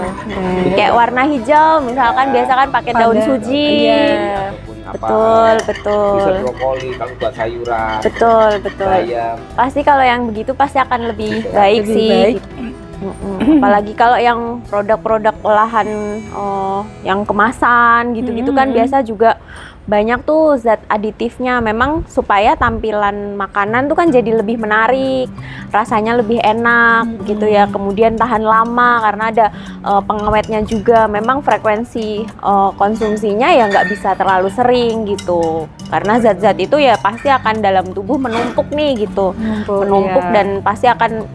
Kayak warna hijau misalkan biasa kan pakai daun suji. Iya. ataupun apa, Betul. bisa brokoli kalau buat sayuran, Betul. bayam. Pasti kalau yang begitu pasti akan lebih baik Lebih sih. baik. Apalagi kalau yang produk-produk olahan yang kemasan gitu-gitu kan biasa juga banyak tuh zat aditifnya, memang supaya tampilan makanan tuh kan jadi lebih menarik, rasanya lebih enak gitu ya, kemudian tahan lama karena ada pengawetnya juga. Memang frekuensi konsumsinya ya nggak bisa terlalu sering gitu, karena zat-zat itu ya pasti akan dalam tubuh menumpuk nih gitu, menumpuk ya. dan pasti akan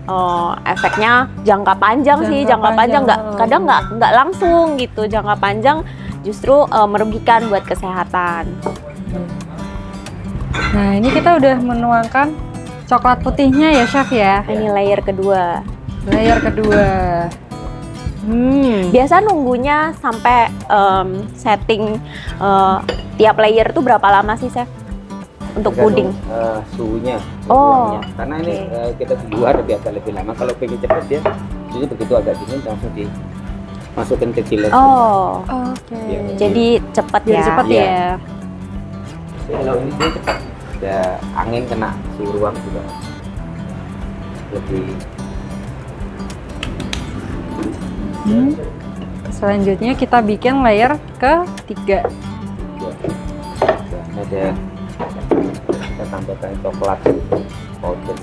efeknya jangka panjang sih, jangka panjang kadang nggak langsung gitu, jangka panjang justru merugikan buat kesehatan. Nah, ini kita udah menuangkan coklat putihnya ya, Chef ya. Ini layer kedua. Layer kedua. Biasa nunggunya sampai setting tiap layer tuh berapa lama sih, Chef? Untuk puding? Suhunya, Oh, karena ini kita di luar biasa lebih lama. Kalau pengen cepat dia, jadi begitu agak dingin langsung dimasukin ke chiller. Oh, Oke. Ya. jadi cepat Biar ya. cepat Iya. ya. Kalau ini dia cepat, ada angin kena suhu ruang juga lebih. Selanjutnya kita bikin layer ketiga. Ada kita tambahkan coklat powder.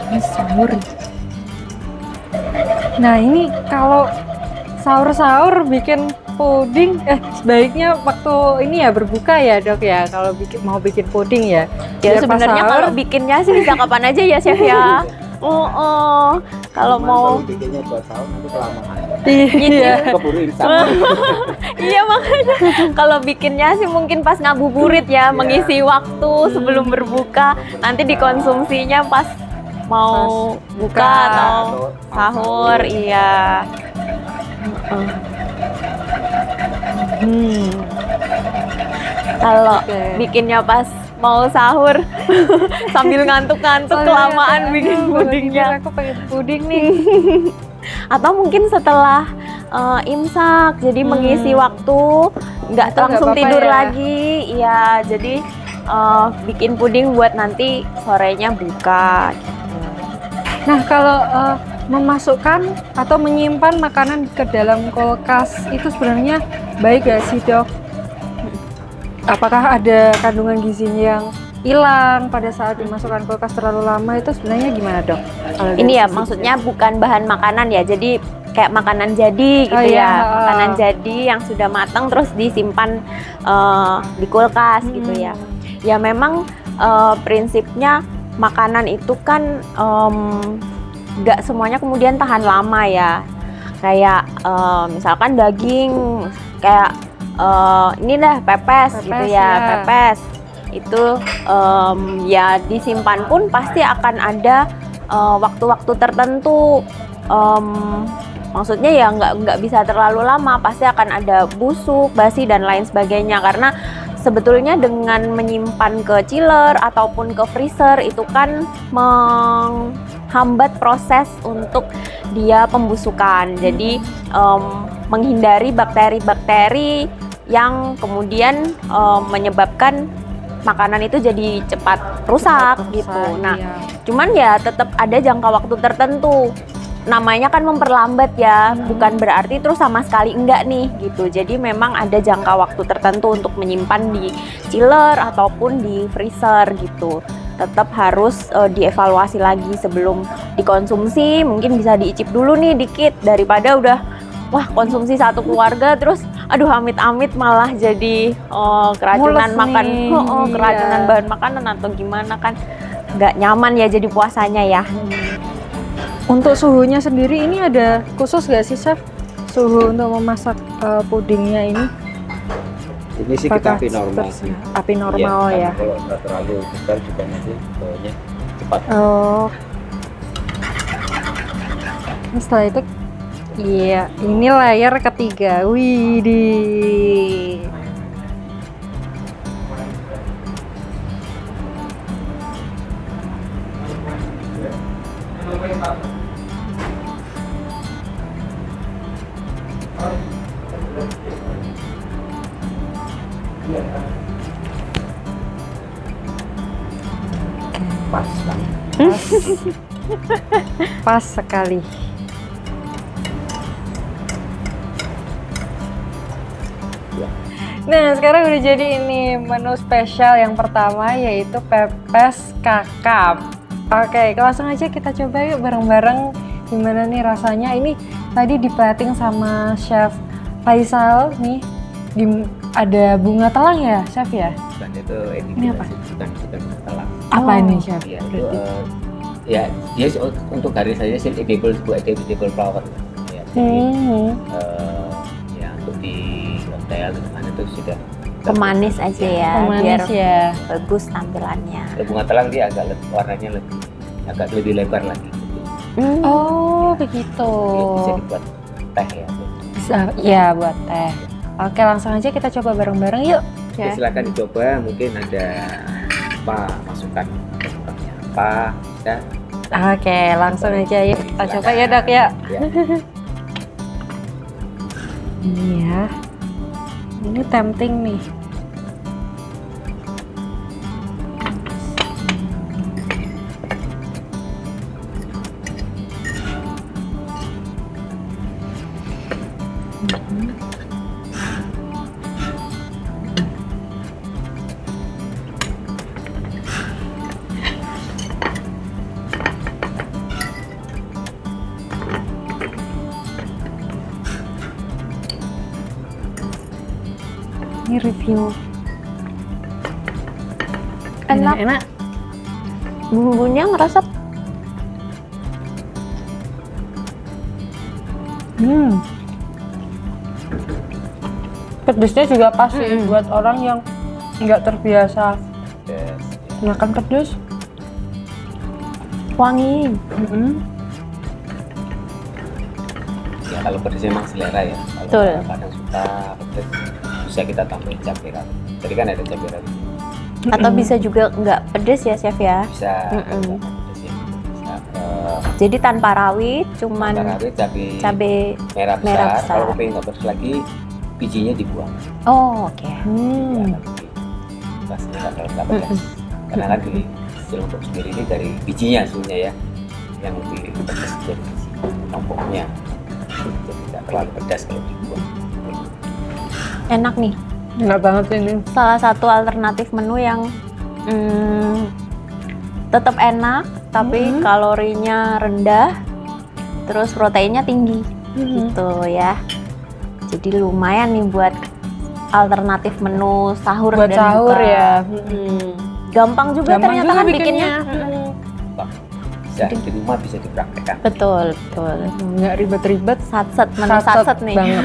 Ini sahur. Nah, ini kalau sahur-sahur bikin puding, sebaiknya waktu ini ya berbuka ya, Dok ya. Kalau mau bikin puding ya. Ya Biar pas sebenarnya sahur, kalau bikinnya sih bisa kapan aja ya, Chef ya. Kalau Cuman mau kalau bikinnya buat sahur nanti kelamaan. iya. Keburu imsak. iya makanya kalau bikinnya sih mungkin pas ngabuburit ya, mengisi waktu sebelum berbuka, nanti dikonsumsinya pas mau buka atau sahur. Iya. Kalau bikinnya pas mau sahur sambil ngantuk-ngantuk kelamaan bikin pudingnya. Aku pengen puding nih. Atau mungkin setelah imsak, jadi mengisi waktu, nggak Itu langsung nggak apa-apa tidur ya? lagi. Iya, jadi bikin puding buat nanti sorenya buka. Nah, kalau memasukkan atau menyimpan makanan ke dalam kulkas itu sebenarnya baik gak sih dok? Apakah ada kandungan gizinya yang hilang pada saat dimasukkan kulkas terlalu lama, itu sebenarnya gimana dok? Ini ya maksudnya bukan bahan makanan ya, jadi kayak makanan jadi gitu ya, makanan jadi yang sudah matang terus disimpan di kulkas gitu ya. Ya memang prinsipnya makanan itu kan nggak semuanya kemudian tahan lama ya. Kayak misalkan daging, kayak ini dah pepes gitu ya, pepes itu ya disimpan pun pasti akan ada waktu-waktu tertentu. Maksudnya ya nggak bisa terlalu lama, pasti akan ada busuk, basi dan lain sebagainya, karena sebetulnya dengan menyimpan ke chiller ataupun ke freezer itu kan menghambat proses untuk dia pembusukan. Jadi menghindari bakteri-bakteri yang kemudian menyebabkan makanan itu jadi cepat rusak gitu. Nah, cuman ya tetap ada jangka waktu tertentu. Namanya kan memperlambat ya, bukan berarti terus sama sekali enggak nih gitu. Jadi memang ada jangka waktu tertentu untuk menyimpan di chiller ataupun di freezer gitu. Tetap harus dievaluasi lagi sebelum dikonsumsi. Mungkin bisa diicip dulu nih dikit, daripada udah wah konsumsi satu keluarga terus aduh amit-amit malah jadi keracunan makan, keracunan bahan makanan atau gimana, kan nggak nyaman ya jadi puasanya ya. Untuk suhunya sendiri ini ada khusus nggak sih chef, suhu untuk memasak pudingnya ini? Ini sih kita api normal sih. Api normal ya. Kalau nggak terlalu besar juga nanti baunya cepat. Oh. Setelah itu, iya, ini layar ketiga. Widih. Pas banget. Pas sekali. Nah, sekarang udah jadi ini menu spesial yang pertama, yaitu pepes kakap. Oke, langsung aja kita coba yuk bareng-bareng gimana nih rasanya. Ini tadi di plating sama Chef Faisal nih, ada bunga telang ya, Chef ya? Bukan, itu ini apa? Bukan bunga telang. Apa ini, Chef? Ya, itu, ya, dia untuk garis saja sih edible flower. Ya, jadi, ya untuk di hotel mana itu sudah pemanis aja ya, pemanis biar ya, bagus tampilannya. Bunga telang dia warnanya agak lebih lebar lagi. Oh begitu. Ya, bisa dibuat teh ya. Bisa ya buat teh. Oke, langsung aja kita coba bareng-bareng yuk. Ya, silakan dicoba. Mungkin ada apa masukan apa bisa. Oke, langsung aja yuk kita coba ya dok ya. Iya. Ini tempting nih. Ini review. Enak. Bumbunya ngeresep. Pedesnya juga pas sih buat orang yang nggak terbiasa makan pedes. Wangi. Ya kalau pedesnya memang selera ya. Kalau kadang suka pedes bisa kita tambahin cabai rawit. Jadi kan ada cabai rawit. Atau bisa juga nggak pedes ya chef ya? Bisa. Pedesnya bisa. Jadi tanpa rawit, cuman cabai merah besar. Kalau pengen nggak pedes lagi, bijinya dibuang. Oh oke. Rasanya nggak pedas. Karena kan di lombok sendiri ini dari bijinya sebenarnya ya, yang lebih pedas dari biji. lomboknya. Jadi tidak terlalu pedas kalau dibuat. Enak nih. Enak banget ini. Salah satu alternatif menu yang tetap enak, tapi kalorinya rendah, terus proteinnya tinggi, gitu ya. Jadi lumayan nih buat alternatif menu sahur Buat dan sahur buka. ya. Gampang juga Gampang ternyata juga kan bikinnya. Bisa di rumah bisa dipraktekkan. Betul, betul. Nggak ribet-ribet. Satset, menu satset nih. banget.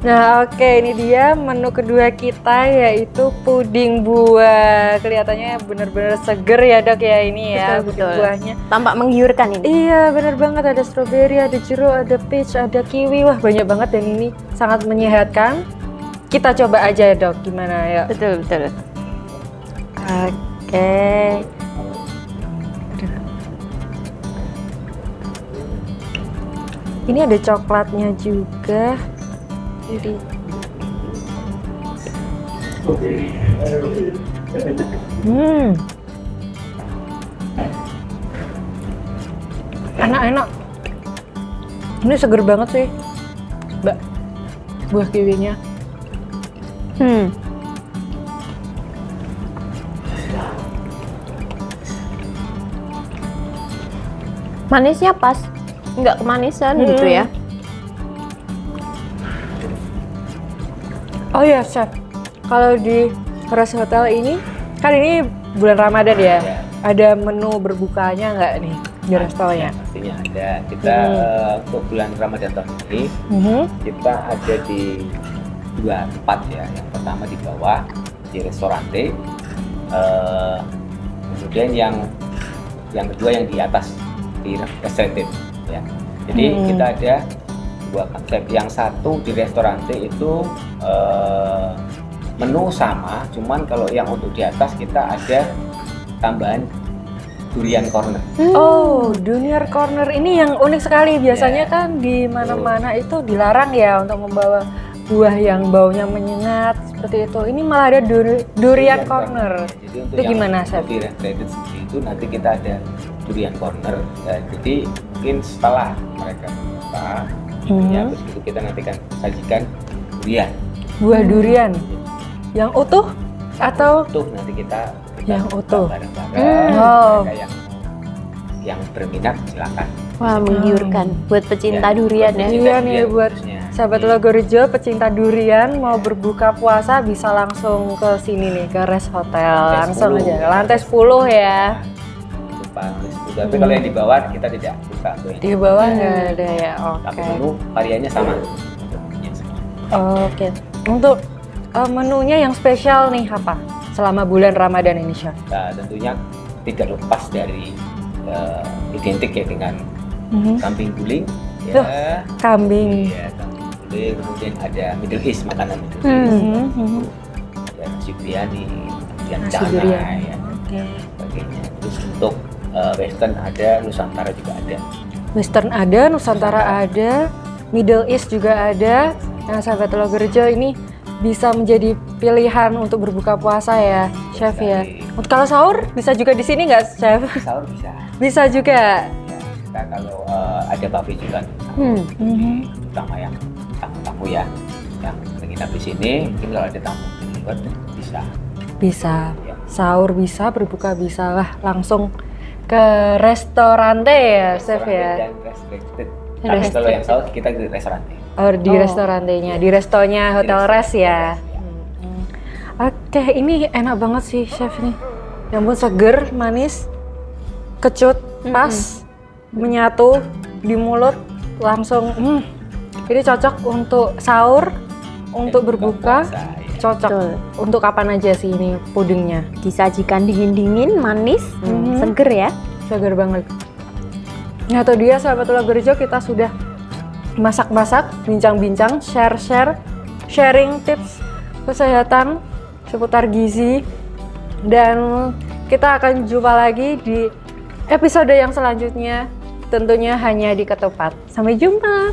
Nah, oke, ini dia menu kedua kita, yaitu puding buah. Kelihatannya bener-bener seger ya, Dok, ya ini ya. Betul, Puding betul. buahnya. Tampak menggiurkan ini. Iya, bener banget. Ada stroberi, ada jeruk, ada peach, ada kiwi. Wah, banyak banget dan ini sangat menyehatkan. Kita coba aja, Dok. Gimana ya? Betul, betul. Oke. Ini ada coklatnya juga. Jadi enak-enak. Ini seger banget sih, Mbak. Buah kiwinya. Manisnya pas, nggak kemanisan gitu ya. Oh ya, Chef. Kalau di Res Hotel ini, kan ini bulan Ramadan ya. Ada menu berbukanya nggak nih di restonya? Pastinya ada. Kita untuk bulan Ramadan tahun ini kita ada di 2 tempat ya. Yang pertama di bawah di Restorante, kemudian yang kedua yang di atas di Restaurant ya. Jadi kita ada 2 konsep. Yang satu di Restorante itu menu sama, cuman kalau yang untuk di atas kita ada tambahan durian corner. Oh, durian corner ini yang unik sekali. Biasanya kan di mana-mana itu dilarang ya untuk membawa buah yang baunya menyengat seperti itu. Ini malah ada durian corner. Jadi untuk Itu gimana, Chef? Di Restaurant sendiri itu nanti kita ada durian corner. Jadi mungkin setelah mereka buka, ya terus itu kita nanti kan sajikan durian. Buah durian yang utuh atau Utuh nanti kita yang utuh. bareng-bareng. Oh. Mereka yang berminat silakan. Wah, menggiurkan buat pecinta durian ya. Iya nih buat khususnya. sahabat Logorejo pecinta durian mau berbuka puasa bisa langsung ke sini nih ke Res Hotel. Langsung 10. aja. Lantai 10 ya. Lupa lantai 10. Tapi kalau yang di bawah kita tidak buka tuh yang Di bawah nggak ada ya. tapi Oke. menu variannya sama. Oke. Untuk menunya yang spesial nih apa? Selama bulan Ramadan ini, Chef. Nah, tentunya tidak lepas dari identik ya dengan kambing guling Tuh, ya. Kambing. Iya, kambing guling, kemudian ada Middle East, makanan Middle East. Ada nasi biryani, kemudian Nasi cana biryani. ya, Oke. sebagainya. Terus untuk Western ada, Nusantara juga ada. Western ada, Nusantara ada, Middle East juga ada. Nah, sahabat Logorejo ini bisa menjadi pilihan untuk berbuka puasa ya, Chef ya. Untuk kalau sahur bisa juga di sini nggak, Chef? Sahur bisa. Bisa juga. Ya, kita kalau ada buffet juga terutama yang tamu-tamu ya yang menginap di sini, mungkin kalau ada tamu di luar bisa. Bisa. Ya. Sahur bisa, berbuka bisa lah. Langsung ke Restorante ya, Chef ya. Dan restricted. Tapi kalau yang sahur kita di restoran. Oh, di restorantenya, di restonya Hotel Res ya. Oke, ini enak banget sih, Chef nih. Ya ampun, seger, manis, kecut, pas, menyatu di mulut, langsung. Ini cocok untuk sahur, untuk berbuka, Puasa, ya. cocok. Betul. Untuk kapan aja sih ini pudingnya? Disajikan dingin-dingin, manis, seger ya. Seger banget. Nah, itu dia sahabat Logorejo, kita sudah masak-masak, bincang-bincang, sharing tips kesehatan seputar gizi, dan kita akan jumpa lagi di episode yang selanjutnya, tentunya hanya di Ketupat. Sampai jumpa.